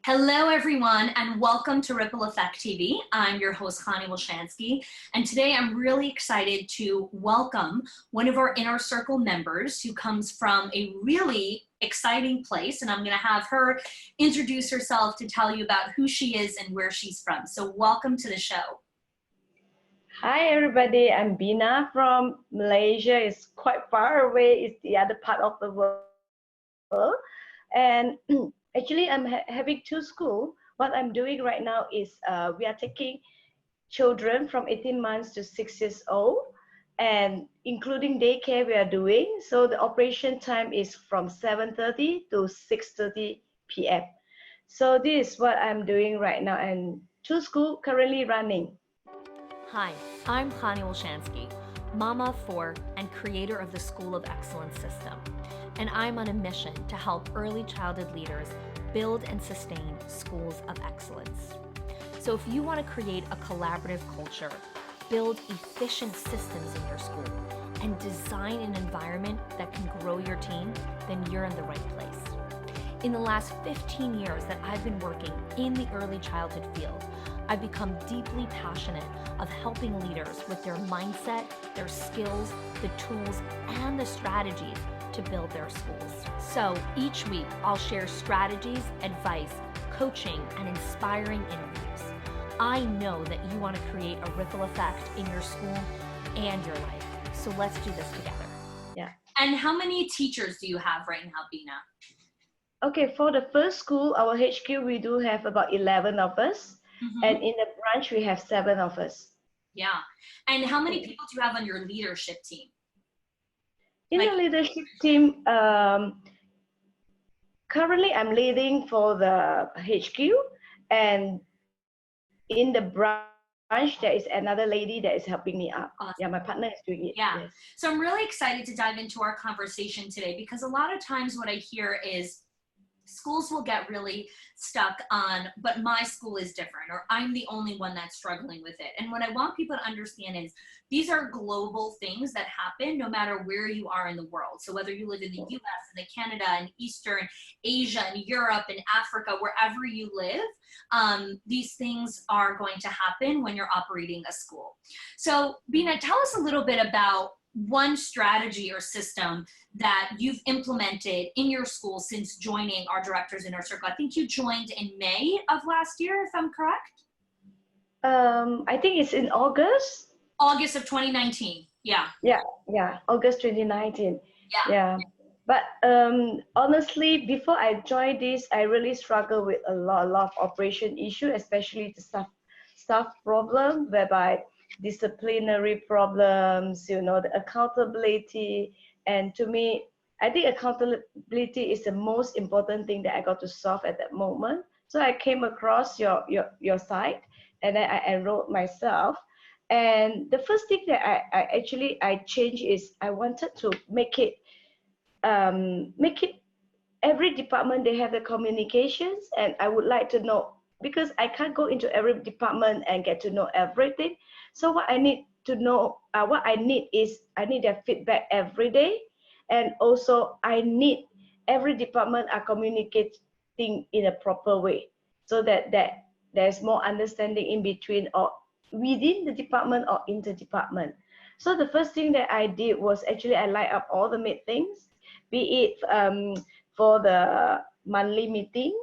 Hello, everyone, and welcome to Ripple Effect TV. I'm your host, Connie Wilshansky, and today I'm really excited to welcome one of our Inner Circle members who comes from a really exciting place, and I'm going to have her introduce herself to tell you about who she is and where she's from. So welcome to the show. Hi everybody, I'm Bina from Malaysia. It's quite far away, it's the other part of the world. And actually I'm having two schools. What I'm doing right now is we are taking children from 18 months to 6 years old, and including daycare we are doing. So the operation time is from 7:30 to 6:30 p.m. So this is what I'm doing right now, and two schools currently running. Hi, I'm Connie Wilshansky, mama of four and creator of the School of Excellence system. And I'm on a mission to help early childhood leaders build and sustain schools of excellence. So if you want to create a collaborative culture, build efficient systems in your school, and design an environment that can grow your team, then you're in the right place. In the last 15 years that I've been working in the early childhood field, I've become deeply passionate of helping leaders with their mindset, their skills, the tools, and the strategies to build their schools. So each week, I'll share strategies, advice, coaching, and inspiring interviews. I know that you want to create a ripple effect in your school and your life. So let's do this together. Yeah. And how many teachers do you have right now, Bina? Okay, for the first school, our HQ, we do have about 11 of us. And in the branch, we have 7 of us. Yeah. And how many people do you have on your leadership team? In the leadership team, currently I'm leading for the HQ. And in the branch, there is another lady that is helping me up. Awesome. Yeah, my partner is doing it. Yeah. Yes. So I'm really excited to dive into our conversation today, because a lot of times what I hear is schools will get really stuck on, but my school is different, or I'm the only one that's struggling with it. And what I want people to understand is these are global things that happen no matter where you are in the world. So whether you live in the US, in Canada, in Eastern Asia, in Europe, in Africa, wherever you live, these things are going to happen when you're operating a school. So Bina, tell us a little bit about one strategy or system that you've implemented in your school since joining our Directors Inner Circle. I think you joined in May of last year, if I'm correct? I think it's in August. August of 2019, yeah. Yeah, August 2019. Yeah. But honestly, before I joined this, I really struggled with a lot of operation issue, especially the staff problem, whereby disciplinary problems, the accountability. And to me, I think accountability is the most important thing that I got to solve at that moment. So I came across your site, and then I enrolled myself. And the first thing that I changed is I wanted to make it every department, they have the communications, and I would like to know, because I can't go into every department and get to know everything. So what I need to know, what I need is I need their feedback every day, and also I need every department are communicating in a proper way, so that there's more understanding in between or within the department or inter-department. So the first thing that I did was actually I light up all the meetings, be it for the monthly meeting,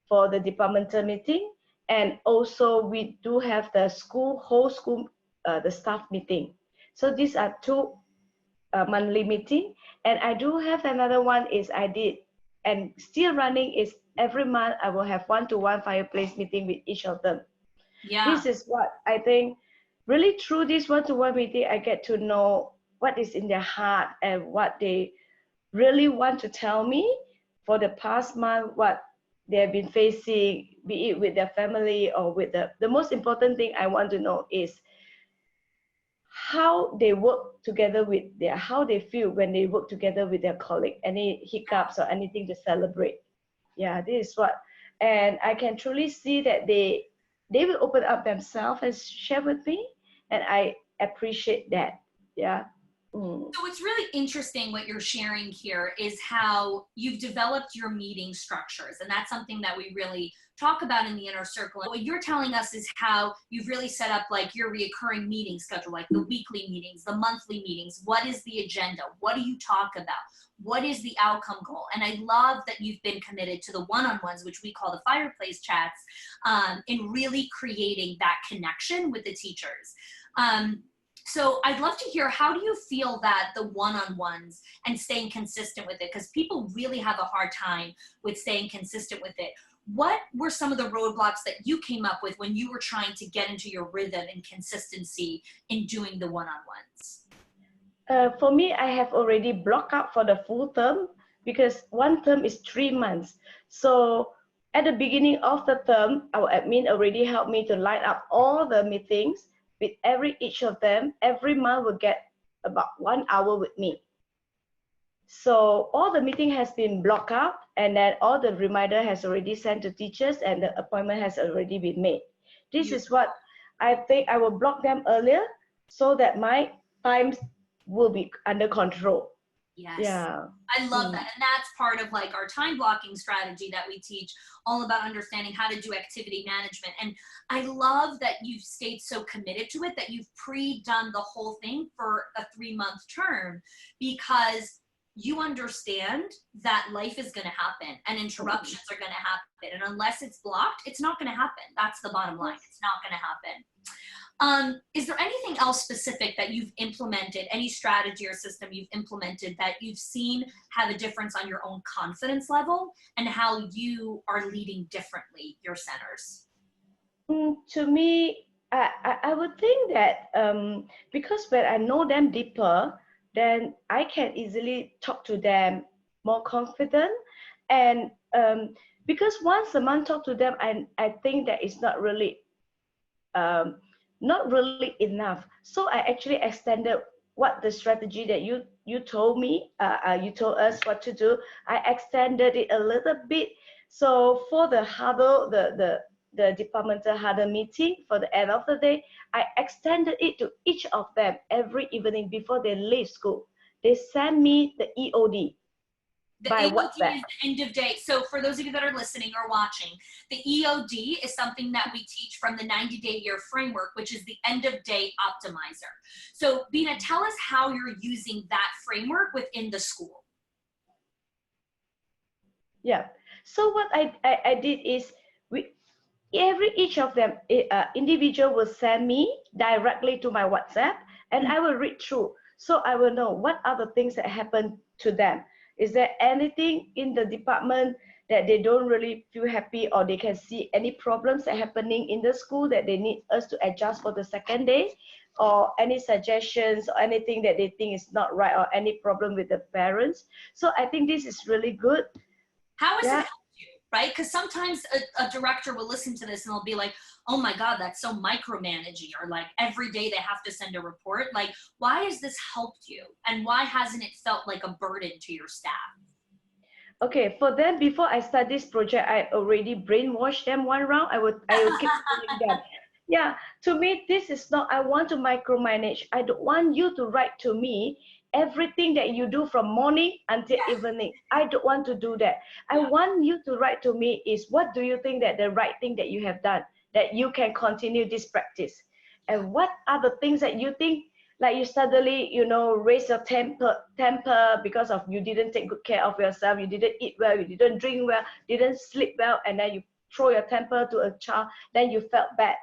for the departmental meeting, and also we do have the whole school, the staff meeting. So these are 2 monthly meeting, and I do have another one is I did, and still running, is every month I will have one-to-one fireplace meeting with each of them. Yeah. This is what I think really through this one-to-one meeting, I get to know what is in their heart and what they really want to tell me for the past month, what they have been facing, be it with their family or with the most important thing I want to know is how they work together with how they feel when they work together with their colleague, any hiccups or anything to celebrate. Yeah, this is what, and I can truly see that they will open up themselves and share with me, and I appreciate that. Yeah. Mm. So it's really interesting what you're sharing here is how you've developed your meeting structures. And that's something that we really talk about in the inner circle. And what you're telling us is how you've really set up like your reoccurring meeting schedule, like the weekly meetings, the monthly meetings. What is the agenda? What do you talk about? What is the outcome goal? And I love that you've been committed to the one-on-ones, which we call the fireplace chats, in really creating that connection with the teachers. So I'd love to hear, how do you feel that the one-on-ones and staying consistent with it? Because people really have a hard time with staying consistent with it. What were some of the roadblocks that you came up with when you were trying to get into your rhythm and consistency in doing the one-on-ones? For me, I have already blocked out for the full term because one term is 3 months. So at the beginning of the term, our admin already helped me to line up all the meetings with each of them. Every month will get about 1 hour with me. So all the meeting has been blocked out, and then all the reminder has already sent to teachers, and the appointment has already been made. This is what I think I will block them earlier so that my times will be under control. Yes. Yeah. I love that. And that's part of like our time blocking strategy that we teach, all about understanding how to do activity management. And I love that you've stayed so committed to it, that you've pre-done the whole thing for a 3-month term, because you understand that life is going to happen and interruptions are going to happen. And unless it's blocked, it's not going to happen. That's the bottom line. It's not going to happen. Is there anything else specific that you've implemented, any strategy or system you've implemented that you've seen have a difference on your own confidence level and how you are leading differently your centers? To me, I would think that because when I know them deeper, then I can easily talk to them more confident. And because once a month talk to them, I think that it's not really enough. So I actually extended what the strategy that you told me, you told us what to do. I extended it a little bit. So for the huddle, the departmental huddle meeting for the end of the day, I extended it to each of them every evening before they leave school. They send me the EOD. The by EOD WhatsApp. is the end of day. So for those of you that are listening or watching, the EOD is something that we teach from the 90-day year framework, which is the end of day optimizer. So Bina, tell us how you're using that framework within the school. Yeah. So what I did is each of them individual will send me directly to my WhatsApp, and I will read through. So I will know what are the things that happen to them. Is there anything in the department that they don't really feel happy, or they can see any problems that are happening in the school that they need us to adjust for the second day, or any suggestions or anything that they think is not right, or any problem with the parents. So I think this is really good. How has it helped you, right? Because sometimes a director will listen to this and they'll be like, oh my God, that's so micromanaging, or like every day they have to send a report. Like, why has this helped you? And why hasn't it felt like a burden to your staff? Okay, for them, before I start this project, I already brainwashed them one round. I would keep telling them, yeah, to me, this is not, I want to micromanage. I don't want you to write to me everything that you do from morning until evening. I don't want to do that. I want you to write to me is, what do you think that the right thing that you have done, that you can continue this practice? And what are the things that you think, like you suddenly, raise your temper because of you didn't take good care of yourself, you didn't eat well, you didn't drink well, didn't sleep well, and then you throw your temper to a child, then you felt bad.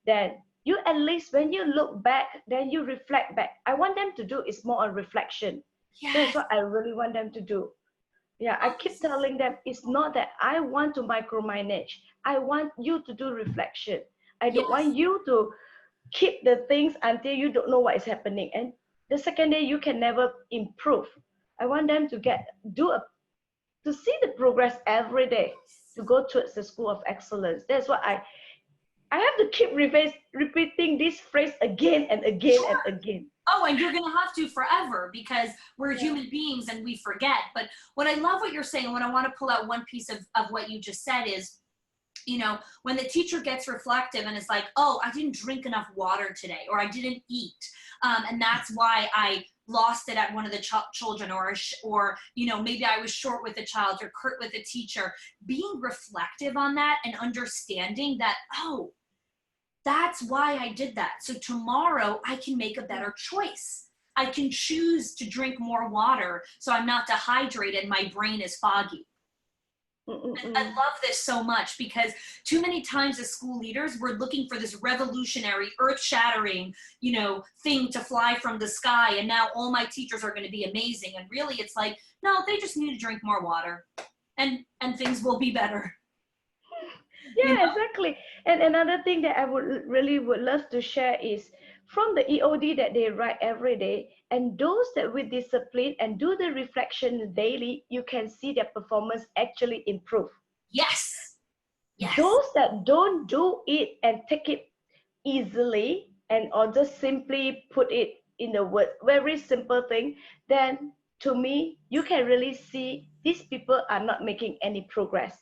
Then you, at least when you look back, then you reflect back. I want them to do is more on reflection. Yes. That's what I really want them to do. Yeah, I keep telling them, it's not that I want to micromanage. I want you to do reflection. I don't want you to keep the things until you don't know what is happening. And the second day, you can never improve. I want them to to see the progress every day, to go towards the school of excellence. That's what I have to keep repeating this phrase again and again and again. Oh, and you're going to have to forever, because we're human beings and we forget. But what I love what you're saying, and what I want to pull out one piece of what you just said is, when the teacher gets reflective and is like, oh, I didn't drink enough water today, or I didn't eat, and that's why I lost it at one of the children, or you know, maybe I was short with a child or curt with a teacher. Being reflective on that and understanding that, oh, that's why I did that. So tomorrow I can make a better choice. I can choose to drink more water so I'm not dehydrated and my brain is foggy. I love this so much, because too many times as school leaders, we're looking for this revolutionary, earth-shattering, you know, thing to fly from the sky, and now all my teachers are going to be amazing. And really, it's like, no, they just need to drink more water, and things will be better. Yeah, You know? exactly. And another thing that I would love to share is from the EOD that they write every day, and those that with discipline and do the reflection daily, you can see their performance actually improve. Yes. Yes. Those that don't do it and take it easily, and or just simply put it in the word, very simple thing, then to me, you can really see these people are not making any progress.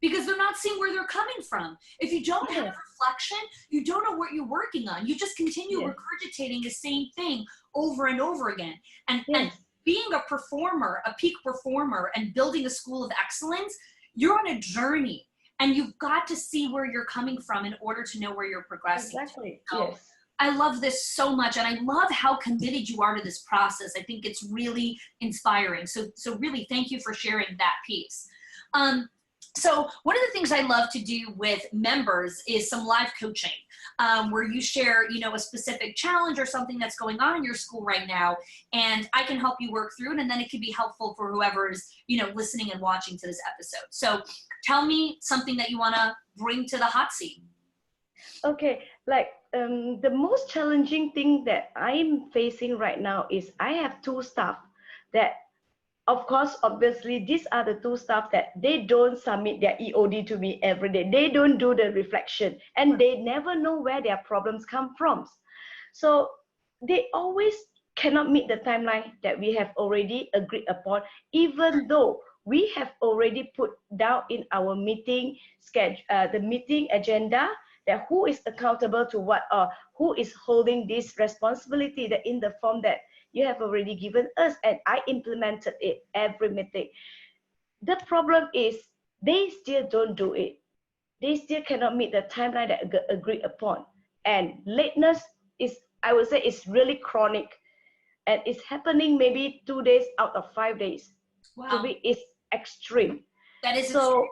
Because they're not seeing where they're coming from. If you don't have reflection, you don't know what you're working on. You just continue regurgitating the same thing over and over again. And being a performer, a peak performer, and building a school of excellence, you're on a journey, and you've got to see where you're coming from in order to know where you're progressing. Exactly. So Yes. I love this so much, and I love how committed you are to this process. I think it's really inspiring. So really, thank you for sharing that piece. So one of the things I love to do with members is some live coaching, where you share, you know, a specific challenge or something that's going on in your school right now, and I can help you work through it, and then it can be helpful for whoever's, you know, listening and watching to this episode. So tell me something that you want to bring to the hot seat. Okay, like the most challenging thing that I'm facing right now is I have two staff that, of course, obviously, these are the two staff that they don't submit their EOD to me every day. They don't do the reflection, and they never know where their problems come from. So they always cannot meet the timeline that we have already agreed upon, even though we have already put down in our meeting schedule, the meeting agenda, that who is accountable to what, or who is holding this responsibility, that in the form that you have already given us, and I implemented it every meeting. The problem is they still don't do it. They still cannot meet the timeline that agreed upon. And lateness is, I would say, it's really chronic. And it's happening maybe 2 days out of 5 days. Wow. To me, it's extreme. That is so extreme,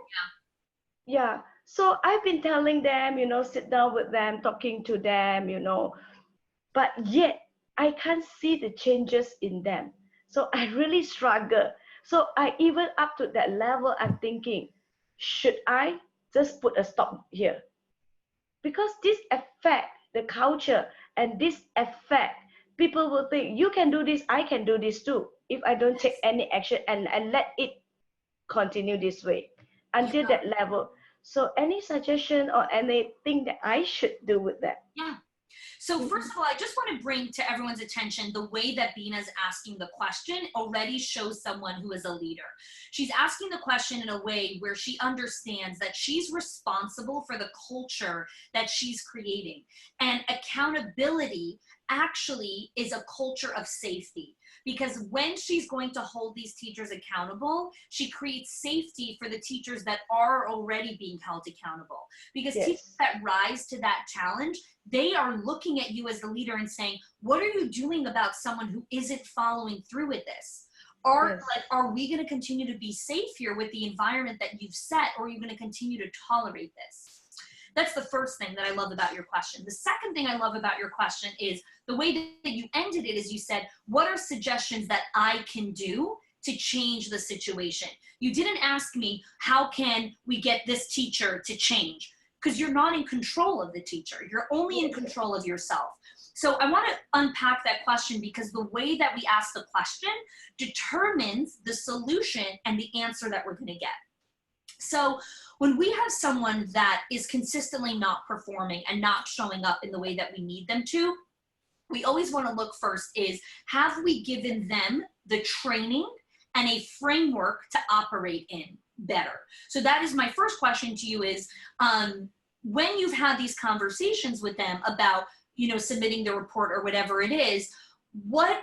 yeah. So I've been telling them, you know, sit down with them, talking to them, you know, but yet I can't see the changes in them. So I really struggle. So I even up to that level, I'm thinking, should I just put a stop here? Because this affect the culture, and this affect, people will think, you can do this, I can do this too, if I don't take any action and let it continue this way until that level. So any suggestion or anything that I should do with that? Yeah. So first of all, I just want to bring to everyone's attention the way that Bina's asking the question already shows someone who is a leader. She's asking the question in a way where she understands that she's responsible for the culture that she's creating. And accountability actually is a culture of safety. Because when she's going to hold these teachers accountable, she creates safety for the teachers that are already being held accountable. Because teachers that rise to that challenge, they are looking at you as the leader and saying, what are you doing about someone who isn't following through with this? Are we going to continue to be safe here with the environment that you've set, or are you going to continue to tolerate this? That's the first thing that I love about your question. The second thing I love about your question is the way that you ended it is you said, what are suggestions that I can do to change the situation? You didn't ask me, how can we get this teacher to change? Because you're not in control of the teacher. You're only in control of yourself. So I want to unpack that question, because the way that we ask the question determines the solution and the answer that we're going to get. So when we have someone that is consistently not performing and not showing up in the way that we need them to, we always want to look first is, have we given them the training and a framework to operate in better? So that is my first question to you is, when you've had these conversations with them about, you know, submitting the report or whatever it is, what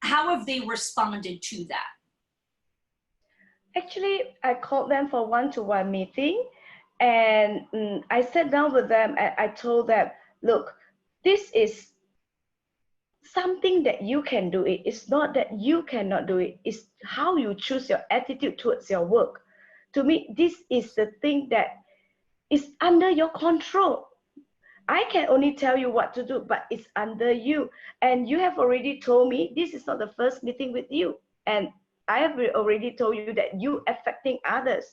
how have they responded to that? Actually, I called them for one-to-one meeting, and I sat down with them and I told them, look, this is something that you can do it. It's not that you cannot do it. It's how you choose your attitude towards your work. To me, this is the thing that is under your control. I can only tell you what to do, but it's under you. And you have already told me this is not the first meeting with you. And I have already told you that you affecting others.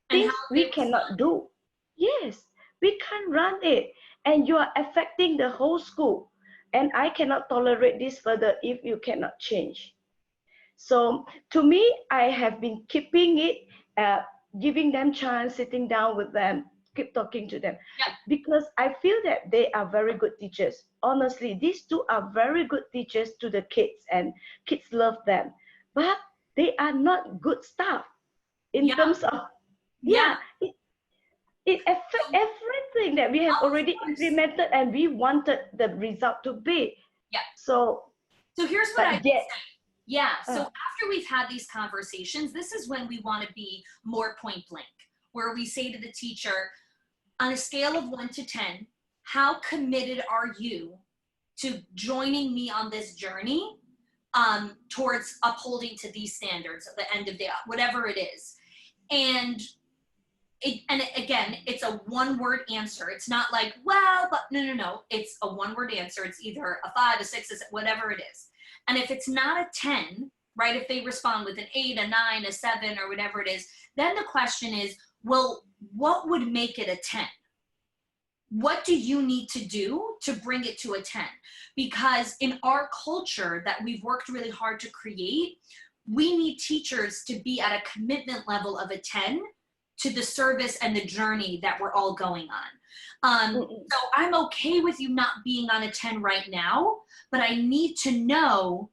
And Things how we they cannot respond? do. Yes, we can't run it. And you are affecting the whole school. And I cannot tolerate this further if you cannot change. So to me, I have been keeping it, giving them chance, sitting down with them, keep talking to them, Yeah. because I feel that they are very good teachers. Honestly, these two are very good teachers to the kids, and kids love them. But they are not good staff in Yeah. terms of, Yeah. it affects So, everything that we have of already course. implemented and we wanted the result to be. Yeah. So, So here's what I would but yet, say. Yeah. So after we've had these conversations, this is when we want to be more point blank, where we say to the teacher, on a scale of 1 to 10, how committed are you to joining me on this journey towards upholding to these standards at the end of the day, whatever it is. And again, it's a one-word answer. It's not like, well, but no. It's a one-word answer. It's either a 5, a 6, whatever it is. And if it's not a 10, right, if they respond with an 8, a 9, a 7, or whatever it is, then the question is, well, what would make it a 10? What do you need to do to bring it to a 10? Because in our culture that we've worked really hard to create, we need teachers to be at a commitment level of a 10 to the service and the journey that we're all going on. So I'm okay with you not being on a 10 right now, but I need to know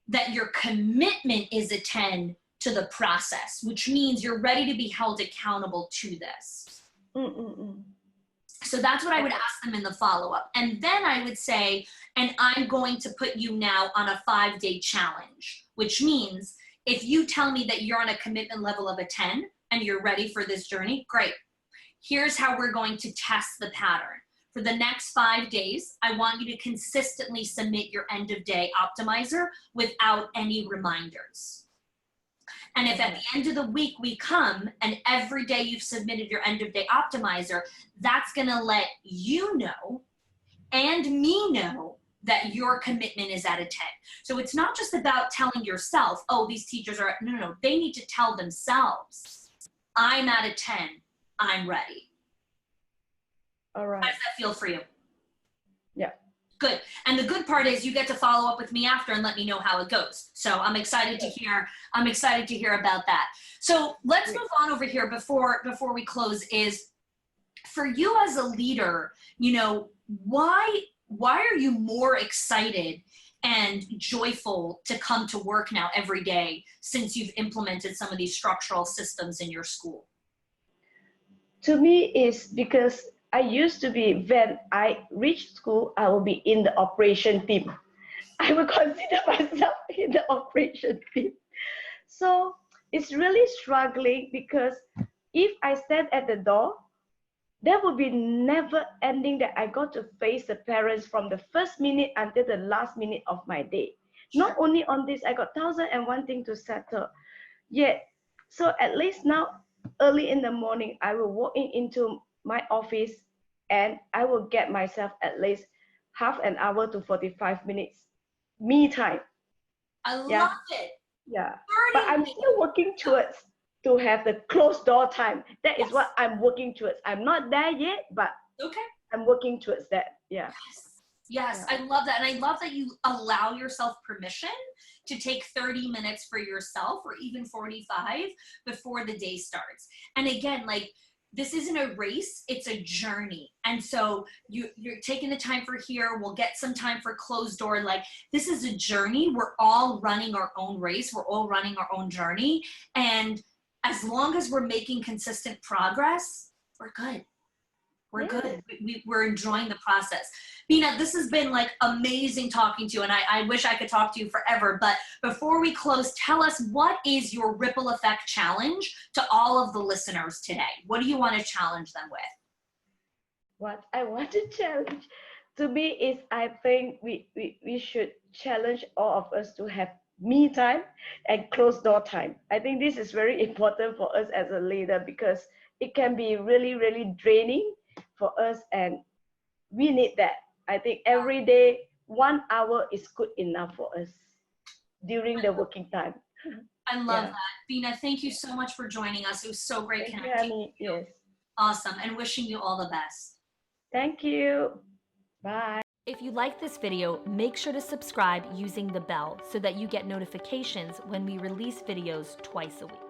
that your commitment is a 10 to the process, which means you're ready to be held accountable to this. So that's what I would ask them in the follow-up. And then I would say, and I'm going to put you now on a 5-day challenge, which means if you tell me that you're on a commitment level of a 10 and you're ready for this journey, great. Here's how we're going to test the pattern. For the next 5 days, I want you to consistently submit your end of day optimizer without any reminders. And if at the end of the week we come and every day you've submitted your end of day optimizer, that's gonna let you know and me know that your commitment is at a 10. So it's not just about telling yourself, oh, these teachers are, no. They need to tell themselves, I'm at a 10, I'm ready. all right. How does that feel for you? Yeah. Good. And the good part is you get to follow up with me after and let me know how it goes. So I'm excited to hear about that. So let's move on over here before we close. Is for you as a leader, why are you more excited and joyful to come to work now every day since you've implemented some of these structural systems in your school? To me, it's because I used to be, when I reached school, I will be in the operation team. I will consider myself in the operation team. So it's really struggling because if I stand at the door, there will be never ending that I got to face the parents from the first minute until the last minute of my day. Sure. Not only on this, I got 1,001 things to settle. Yet, so at least now, early in the morning, I will walk into my office and I will get myself at least half an hour to 45 minutes me time. I love it. Yeah. But I'm still working towards to have the closed door time. That is what I'm working towards. I'm not there yet, but okay. I'm working towards that. Yeah. Yes. I love that. And I love that you allow yourself permission to take 30 minutes for yourself or even 45 before the day starts. And again, like, this isn't a race, it's a journey. And so you're taking the time for here, we'll get some time for closed door. Like, this is a journey. We're all running our own race. We're all running our own journey. And as long as we're making consistent progress, we're good. We're Yes. good. We're enjoying the process. Bina, this has been like amazing talking to you, and I wish I could talk to you forever. But before we close, tell us, what is your ripple effect challenge to all of the listeners today? What do you want to challenge them with? What I want to challenge to me is, I think we should challenge all of us to have me time and closed door time. I think this is very important for us as a leader, because it can be really, really draining for us, and we need that. I think every day, 1 hour is good enough for us during the working time. I love Yeah. that. Bina, thank you so much for joining us. It was so great Thank you, connecting. Annie. Yes. Awesome. And wishing you all the best. Thank you. Bye. If you like this video, make sure to subscribe using the bell so that you get notifications when we release videos twice a week.